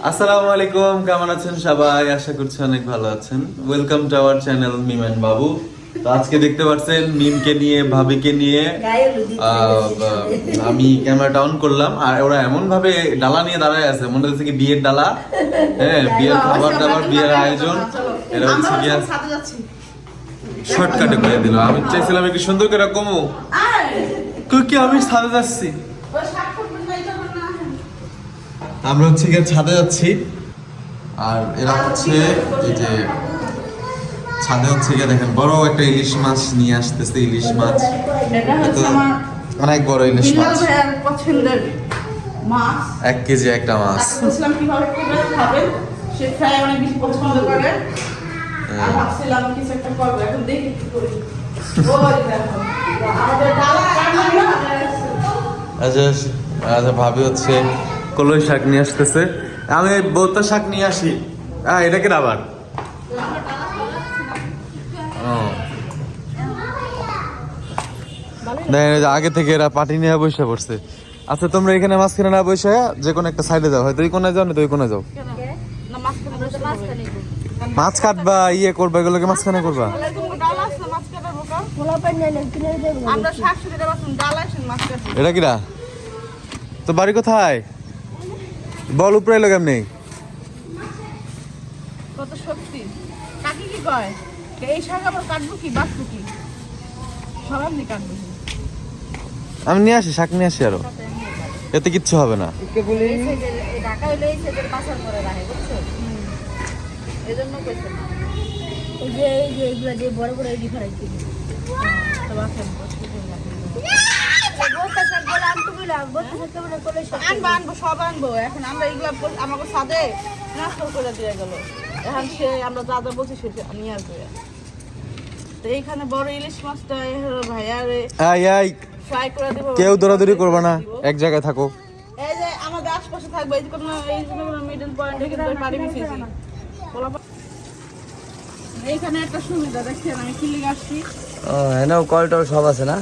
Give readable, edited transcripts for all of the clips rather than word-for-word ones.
আসসালামু আলাইকুম, কেমন আছেন সবাই? আশা করছি অনেক ভালো আছেন। Welcome to our channel Mim and Babu. তো আজকে দেখতে পাচ্ছেন মিমকে নিয়ে, ভাবিকে নিয়ে আমি ক্যামেরাটা অন করলাম, আর ওরা এমন ভাবে ডালা নিয়ে দাঁড়ায় আছে, মনে হচ্ছে কি বিয়ের ডালা। হ্যাঁ, বিয়ের খাবার দাবার, বিয়ের আয়োজন, এটা হচ্ছে কি শর্টকাটে করে দিল। আমি চাইছিলাম একটু সুন্দর করে কমু, কি আমি ছাদে যাচ্ছি, আমরা হচ্ছে গিয়ে ছাদে যাচ্ছি। আর এরা হচ্ছে এই যে ছাদে হচ্ছে গিয়ে দেখেন বড় একটা ইলিশ মাছ নিয়ে আসতেছে। ইলিশ মাছ অনেক বড় ইলিশ মাছ, পছন্দের মাছ, 1 কেজি একটা মাছ। বুঝলাম কিভাবে খাবেন, সে ফ্রাই অনেক বেশি পছন্দ করে। আর ভাবছিলাম কিছু একটা করবো, এখন দেখি কি করি। ওই দেখো আমাদের ডালা রান্না আচ্ছা আচ্ছা, ভাবি হচ্ছে কলই শাক নিয়ে আসতেছে। আমি বউতা শাক নিয়ে আসি। এটা কি আবার আগে থেকে এরা পাটি নিয়ে বসে পড়ছে। আচ্ছা, তোমরা এখানে মাঝখানে না বসে যে কোনো একটা সাইডে যাও, হয়তো এই কোনায় যাও না তো ওই কোনায় যাও। মাছ কাটবা, ইয়ে করবা, এগুলোকে মাঝখানে করবা। এটা কিরা তো বাড়ি কোথায় বল, উপরে এলো কেমনি? কত শক্তি কাকি কি কয়, এই শাক আবার কাটবো কি বাঁচবো কি, সবাই কাটবো। আমি নিয়ে আসি, শাক নিয়ে আসি, আরো এতে কিচ্ছু হবে না। আনবো সব আনবো, এখন আমরা এগুলা আমাকে সাদে নাস্তা করে দিয়ে গেল। এখন সে আমরা যা যা বলছি সে নিয়ে আসবে। তো এইখানে বড় ইলিশ মাছটা ভাইয়ারে ফ্রাই করে দেবো। কেউ দৌড়াদৌড়ি করবে না, এক জায়গায় থাকো। এই যে আমাদের আশপাশে থাকবে, এই কোনো মিডল পয়েন্টে কিন্তু পানি মিশিয়েছি। এইখানে একটা সুবিধা দেখছেন, আমি কিলিং আসছি। এনাও কলটাও সব আছে না?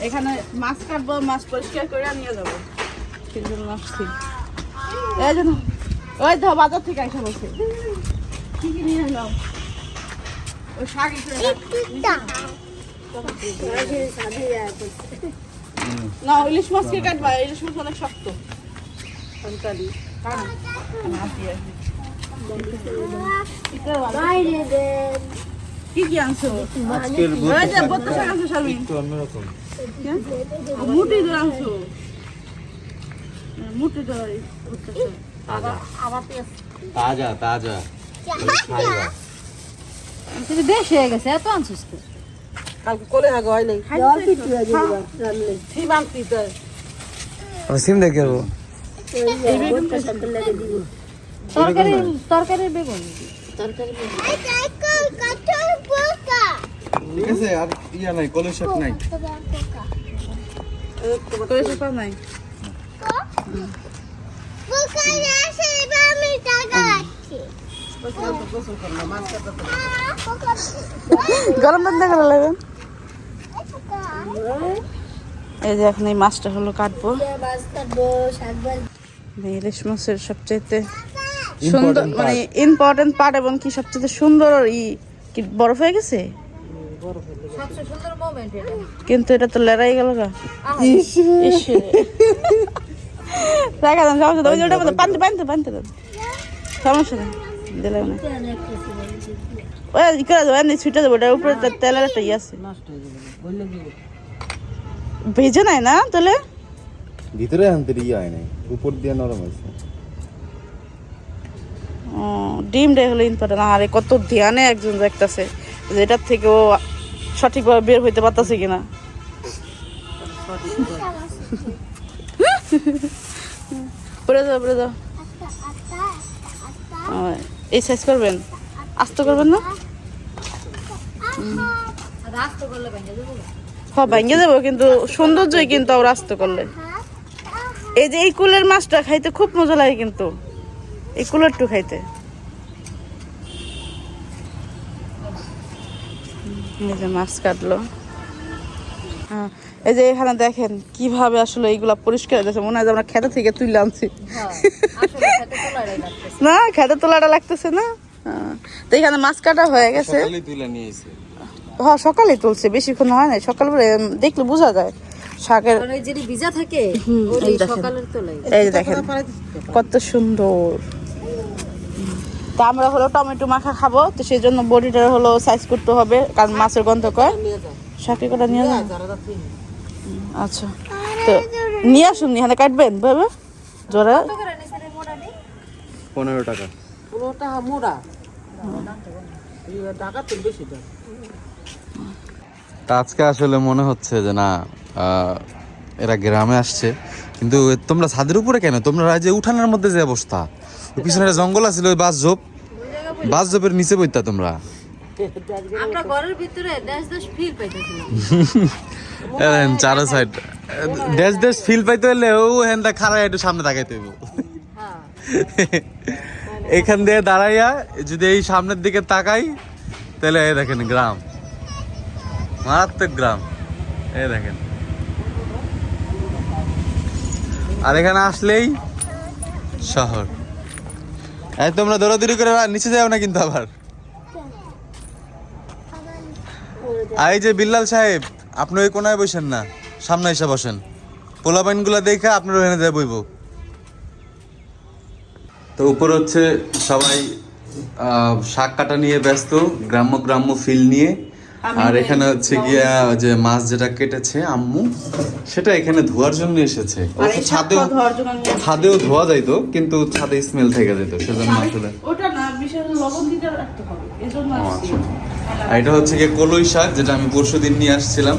এখানে মাছ কাটবো, মাছ পরিষ্কার করে নিয়ে যাবো। কিন্তু আসছি এই জন্য ওই তো বাজার থেকে এসে বসে কি কি নিয়ে এলাম। ওই শাক না, ইলিশ মাছ কে কাটবা? ইলিশ মাছ অনেক শক্ত। কি কি আনছো? মুটি ধরে আনছো, মুটি ধরে তাজা তাজা বেশ হয়ে গেছে, এত আনছিস তো? কালকে করে আগে হয় নাই সিম দেখে তরকারি তরকারি বেগুন ঠিক আছে। আর ইয়া নাই, কলই শাক নাই। করে সেটা নাই। গরম বন্ধ করে লাগবেন। এই যে এখন এই মাছটা হলো কাটবো। ইলিশ মাছের সবচাইতে সুন্দর মানে ইম্পর্টেন্ট পার্ট এবং কি সবচেয়ে সুন্দর কি বরফ হয়ে গেছে, সবচেয়ে সুন্দর মোমেন্ট এটা। কিন্তু এটা তো লড়াই গেল গা। রাখা দাম সমস্যা, ওই ওটা মধ্যে পানতে পানতে পানতে দাম সমস্যা নেই, দিলাম না। ওই করে দেবো, এমনি ছুটে দেবো, ওটার উপরে তেলের একটা ইয়ে আছে, ভেজে নাই না তাহলে ভিতরে আনতে ইয়ে হয় নাই, উপর দিয়ে নরম হয়েছে। ডিমটাই হলো ইম্পর্টেন্ট। আরে কত ধ্যানে একজন দেখতেছে যে এটার থেকে ও সঠিকভাবে বের হইতে পারতেছে কিনা। পরে যাও পরে যাও, এই সাইজ করবেন, আস্ত করবেন না? হ্যাঁ ভেঙে যাবো, কিন্তু সৌন্দর্যই কিন্তু আর আস্ত করলে। এই যে এই কুলের মাছটা খাইতে খুব মজা লাগে, কিন্তু এই কুলেরটু খাইতে। এই যে মাছ কাটলো, এই যে এখানে দেখেন কিভাবে আসলে এইগুলা পরিষ্কার হয়েছে, মনে হয় যে আমরা খেতে থেকে তুলে আনছি। হ্যাঁ, আসলে খেতে তোলাটাই লাগতেছে। না খেতে তোলাটা লাগতেছে না। তো এখানে মাছ কাটা হয়ে গেছে। সকালেই তুলে নিয়ে এসে হ্যাঁ সকালে তুলছে, বেশিক্ষণ হয় না, সকালবেলা দেখলে বোঝা যায় শাকের। কারণ এই যেটি ভিজা থাকে ওই এই দেখেন। সকালের তোলাই। এই যে দেখেন কত সুন্দর। তা আমরা হলো টমেটো মাখা খাবো, তো সেই জন্য বডিটা হলো সাইজ করতে হবে, কারণ মাছের গন্ধ কয়। শাকে কটা নিয়ে যান। আচ্ছা তো নিয়ে আসুন, এখানে কাটবেন বাবা জোরে। কত করে নিছে রে মোটাটি? 15 টাকা। পুরোটা মোড়া টাকা তো বেশি দাম। তা আজকে আসলে মনে হচ্ছে যে না এরা গ্রামে আসছে, কিন্তু তোমরা ছাদের উপরে কেন? তোমরা যে উঠানের মধ্যে যে অবস্থা, ওই পিছনে একটা জঙ্গল আছিল, ওই বাস ঝোপের নিচে বইতা তোমরা। আমরা ঘরের ভিতরে দেশ ফিল পাইতেছিলাম। চারো সাইড দেশ ফিল পাইতে হলে ও হেনটা খাড়াই একটু সামনে তাকাইতে হইব। হ্যাঁ, এখান দিয়ে দাঁড়াইয়া যদি এই সামনের দিকে তাকাই তাহলে এই দেখেন গ্রাম, মারাত্মক গ্রাম, এই দেখেন। আর এখানে আসলেই শহর। এই তোমরা দৌড়াদৌড়ি করে নিচে যাও না কিন্তু আবার। আর এই যে বিল্লাল সাহেব, আপনি ওই কোনায় বসেন না, সামনে এসে বসেন, পোলাপাইন গুলা দেখে আপনার ওখানে যায় বইব। তো উপরে হচ্ছে সবাই শাক কাটা নিয়ে ব্যস্ত, গ্রাম্য ফিল নিয়ে। আর এখানে হচ্ছে গিয়া যে মাছ যেটা কেটেছে আম্মু, সেটা এখানে ধোয়ার জন্য এসেছে। ছাদেও ধোয়া যাইতো, কিন্তু ছাদে স্মেল থেকে যেত, সেজন্য আসলে। ওটা না বিশেষ লবণ দিতে রাখতে হবে, এজন্য আসছি। আর এটা হচ্ছে গিয়ে কলই শাক, যেটা আমি পরশুদিন নিয়ে আসছিলাম।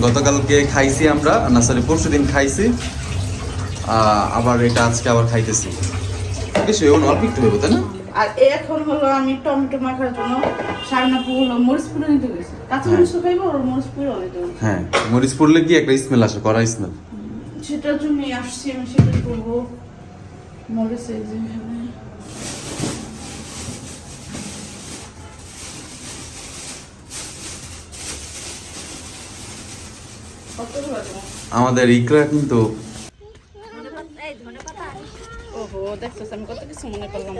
গতকালকে খাইছি আমরা, না সরি পরশুদিন খাইছি, আবার এটা আজকে আবার খাইতেছি। বেশি অল্প একটু হইব, তাই না? আর এখন হলো আমি টমেটো মাখার জন্য সামনাপু হলো মরিচ পুড়ে নিতে গেছি। কাঁচা মরিচ তো খাইবো, আর মরিচ পুড়ে নিতে গেছি। হ্যাঁ, মরিচ পড়লে কি একটা স্মেল আসে, কড়া স্মেল। সেটার জন্যই আসছি, আমি সেটাই করবো। মরিচ এই যে এখানে। কতগুলো দেবো? আমাদের ইকরা কিন্তু ওহো, দেখতেছ আমি কত কিছু মনে করলাম।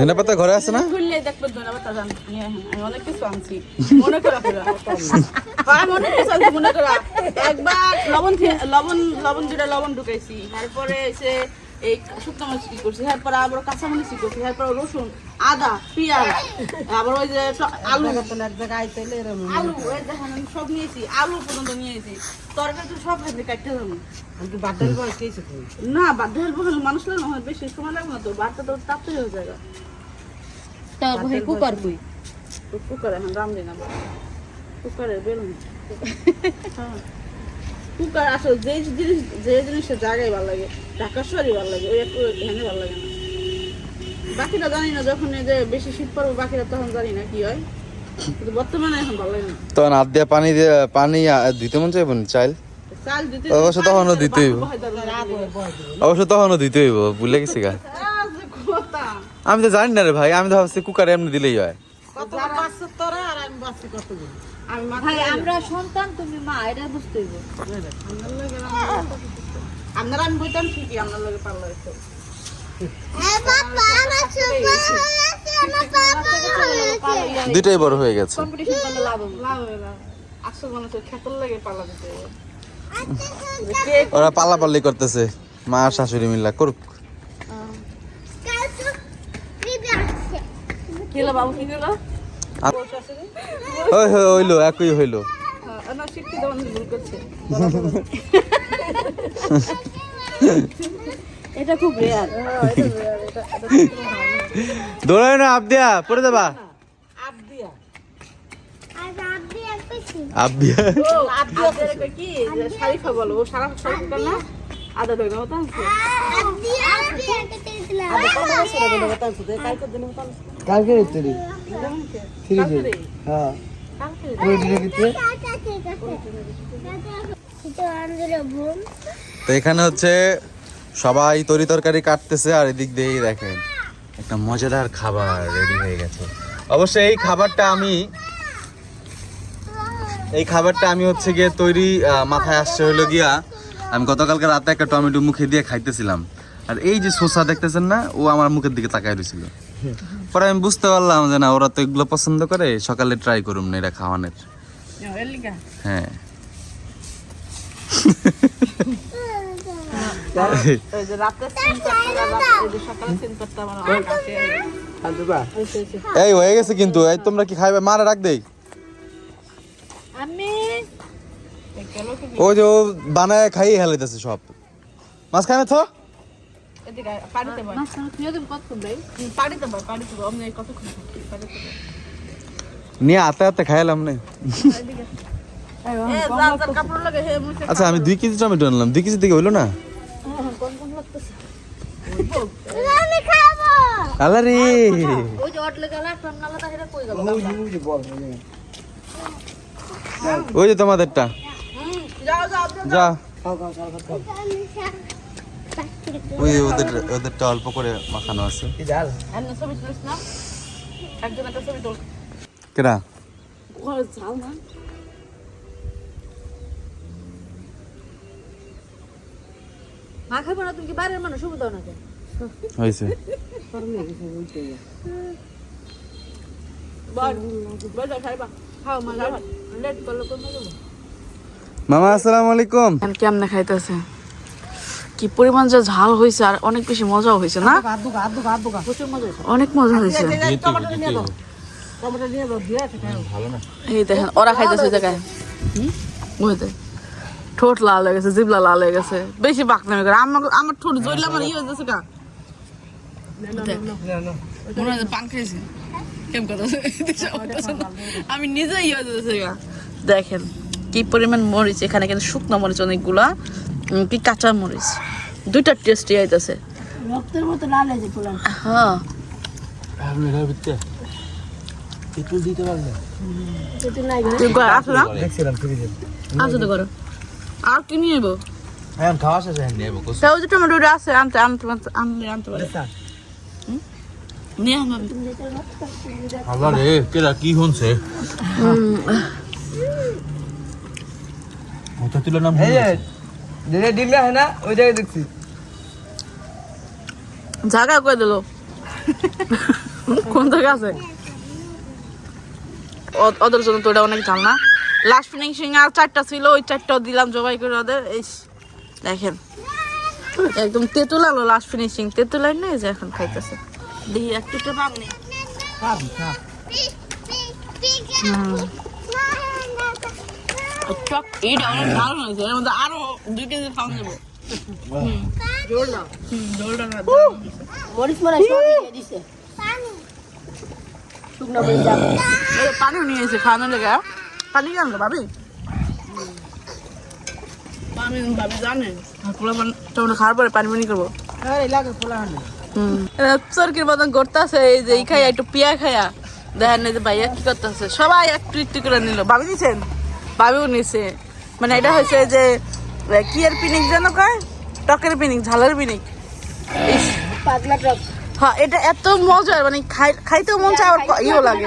ধনেপাতা ঘরে আছে না? খুললেই দেখবো ধনেপাতা নিয়ে আসেন। আমি অনেক কিছু আনছি, মনে করা ফেরা। আমি অনেক কিছু আনছি মনে করা। একবার লবণ দুটা লবণ ঢুকাইছি, তারপরে এসে এই শুকনো মাছ কি করছি, তারপরে আবার কাঁচা মরিচ কি করছি, তারপরে রসুন, আদা, পেঁয়াজ, আবার ওই যে আলু, এক জায়গায় তেলে আলু এই দেখেন আমি সব নিয়েছি, আলু পর্যন্ত নিয়েছি। তরকারি তো সব হাতে কাটতে হবে। আমি বাটার বয়স খেয়েছি তো। না বাধ্য হলে মানুষ লাগে না, বেশি সময় লাগবে না তো, বাটটা তো তাড়াতাড়ি হয়ে যায়। তারপর কুকার কই? কুকার এখন রাম দিই না, কুকারে বেলুন। কুকার আসলে যে জিনিসের জায়গায় ভালো লাগে, ঢাকার শহরই ভালো লাগে, ওই একটু এখানে ভালো লাগে না। বাকিটা জানি না, যখন এই যে বেশি শীত পড়বে বাকিটা তখন জানি না কি হয়, কিন্তু বর্তমানে এখন ভালো লাগে না। তখন হাত দিয়ে পানি দিতে মন চাইব না, চাইল চাল দিতে অবশ্য তখনও দিতেই হইব। অবশ্য তখনও দিতে হইব, ভুলে গেছি গা। আমি তো জানি না রে ভাই, আমি তো ভাবছি কুকারে এমনি দিলেই হয়। কতবার বাচ্চা তোরা আর আমি বাচ্চি কতগুলো। আমি ভাই আমরা সন্তান, তুমি মা, এটা বুঝতে হইব। আপনারা আমি বইতাম ঠিকই, আপনার লোকে পারলো একটু। দুইটাই বড় হয়ে গেছে। কম্পিটিশন করলে লাভ হবে। লাভ হবে না, আসল মানুষের খেতর লাগে পাল্লা দিতে হবে। ওরা পাল্লাপাল্লি করতেছে, মা আর শাশুড়ি মিল্লা করুক। কি হলো বাবু, কি হলো? হইলো, একই হইলো। না শিখতে দেওয়া ভুল করছে। এটা খুব রেয়ার। দৌড়ায় না, আপ দিয়া পড়ে যাবা। আপ দিয়া আবিয়া ও আদের কি যে শারিফা বলো, ও সারা শরীরটা না আদা ধরে নাও তো। কালকে রেতে রে ফ্রিজে হ্যাঁ তো এখানে হচ্ছে সবাই তরি তরকারি কাটতেছে, আর এদিক দিয়েই দেখেন একটা মজাদার খাবার রেডি হয়ে গেছে। অবশ্যই এই খাবারটা আমি এই খাবারটা আমি হচ্ছে গিয়ে তৈরি মাথায় আসছে হলো গিয়া আমি গতকালকে রাতে একটা টমেটো মুখে দিয়ে খাইতেছিলাম আর এই যে শসা দেখতেছেন না ও আমার মুখের দিকে তাকায় রয়েছিল পরে আমি বুঝতে পারলাম যে না ওরা তো এগুলো পছন্দ করে সকালে ট্রাই করুম না এটা খাওয়ানোর হ্যাঁ ওই যে রাতে সিন করতে ওই যে সকালে সিন করতে আমার অনেক আসে এই হয়ে গেছে কিন্তু এই তোমরা কি খাইবে মারা রাখ দেই আমি ও যে ও বানায় খাইয়ে হেলাইতেছে সব মাছ খাই না তো এদিকে পানিতে বল মাছ তুই তুমি কত করবে পানিতে বল অমনি কতক্ষণ পানিতে বল নিয়ে আতে আতে খাইলাম না এদিকে এ যা কাপড় লাগে হে মুছে আচ্ছা আমি 2 কেজি টমেটো আনলাম 2 কেজি থেকে হইলো না আমি খাবো আল্লাহ রে ওই যে অটলে গেল টন্নালাটা এটা কই গেল ওই যে তোমাদেরটা যাও যা খাও খাও খাও খাও ওই ওদেরটা অল্প করে মাখানো আছে কি ডাল এমন ছবি তুলিস না একজন একটা ছবি তুল কেডা ও যাও না মা খাবো না তুমি কি বাইরের মানুষ শুভ দাও না কেন হইছে বল বল খাইবা খাও মজা লেট করলো কমে যাবো মামা আসসালামু আলাইকুম কেমনে খাইতেছে কি পরিমাণ যে ঝাল হয়েছে আর অনেক বেশি মজাও হয়েছে না প্রচুর মজা হয়েছে অনেক মজা হয়েছে টমেটো নিয়ে দাও দিয়ে আছে খাও ভালো না এই দেখেন ওরা খাইতেছে ওই জায়গায় বুঝতে ঠোঁট লাল হয়ে গেছে জিবলা লাল হয়ে গেছে বেশি বাকনামি করে আমার ঠোঁট জ্বললে আমার ইয়ে হয়ে যাচ্ছে কা মনে হয় যে পান খেয়েছি কেমন কথা আমি নিজে ইয়ে হয়ে যাচ্ছে গা দেখেন কি পরিমাণ মরিচ এখানে কিন্তু শুকনো মরিচ অনেকগুলা কি কাঁচা মরিচ দুইটা টেস্টি আইতেছে রক্তের মতো লাল হয়েছে ফুলান হ্যাঁ আপনি এর ভিতরে একটু দিতে পারবেন সেটা নাই তুই আসো না দেখছিলাম ফ্রিজে আসো তো করো আর কি নিয়ে যাবো হ্যাঁ খাওয়া শেষ হয়নি নেব তাও যে টমেটোটা আছে আনতে পারে নিয়ে আসলাম আল্লাহ রে কেডা কি হচ্ছে ওটা তুলে নাম এই যে ডিমটা হয় না ওই জায়গায় দেখছি জায়গা করে দিল কোন জায়গা আছে ওদের জন্য তো ওটা অনেক ঝাল না লাস্ট ফিনিশিং আর 4টা ছিল ওই 4টাও দিলাম জবাই করে ওদের এই দেখেন একদম তেঁতুল আলো লাস্ট ফিনিশিং তেঁতুল আর নেই যে এখন খাইতেছে দেখি একটু তো পাম নেই এইটা অনেক ভালো হয়েছে এর মধ্যে আরো 2 কেজি খাওয়া যাবো মরিচ মারা সব দিয়ে দিছে শুকনো করে যাবে পানি নিয়ে এসে খাওয়ানোর লেগে পানি কেন ভাবি আমি ভাবি জানেন টমেটো খাওয়ার পরে পানি পানি করবো এই লাগে খোলা হয় চরকির মতন করতেছে এই যে এই খাইয়া একটু পিয়া খাইয়া দেখেন এই যে ভাইয়া কি করতেছে সবাই একটু একটু করে নিল ভাবি নিছেন ভাবিও নিছে মানে এটা হয়েছে যে কি এর পিনিক যেন কয় টকের পিনিক ঝালের পিনিক পাগলা টক হ্যাঁ এটা এত মজার মানে খাইতেও মন চায় আবার ইও লাগে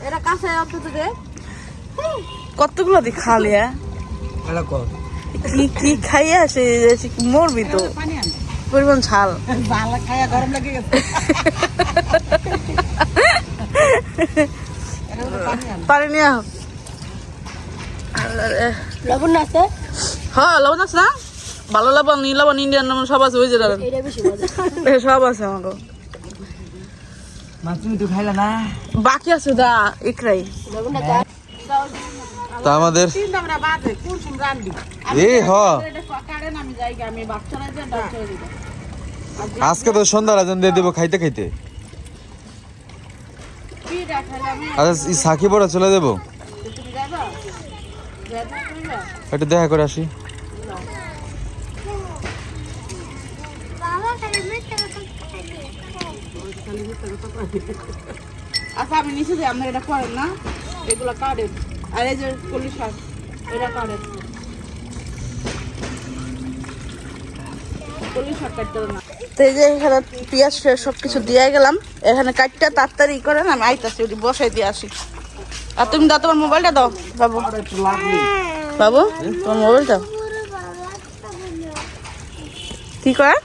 এরা কাছে অন্তত দে কতগুলো দি খালি এটা কর কি কি খাইয়া সে মরবি তো পরিমাণ ঝাল ভালো খায়া গরম লাগে গেছে পানি নিয়ে লবণ আছে হ্যাঁ লবণ আছে না ভালো লবণ নীল লবণ ইন্ডিয়ান লবণ সব আছে ওই যে দাঁড়ান এটা বেশি মজা সব আছে আমাকে মাছ তুমি তো খাইলা না বাকি আছে দা একরাই লবণটা তা আমাদের তিন আমরা বাজে কোন সুম রান্দি এই হ কারেন আমি যাই আমি বাচ্চারা যে বাচ্চারা দিব আজকে তো সন্ধ্যার আজান দিয়ে দেবো খাইতে খাইতে কি দেখালাম আচ্ছা এই সাকিব ওরা চলে দেবো তুমি যাবা যাবা তুমি যা একটু দেখা করে আসি আচ্ছা আমি নিচে যাই আপনার এটা করেন না এগুলো কাটেন আর এই যে কলি শাক এটা কাটেন কলি শাক কাটতে হবে না তো এই যে এখানে পেঁয়াজ সব কিছু দিয়ে গেলাম এখানে কাটটা তাড়াতাড়ি করেন আমি আইতাছি ওটি বসাই দিয়ে আসি আর তুমি দাও তোমার মোবাইলটা দাও বাবু বাবু তোমার মোবাইল দাও কি কয়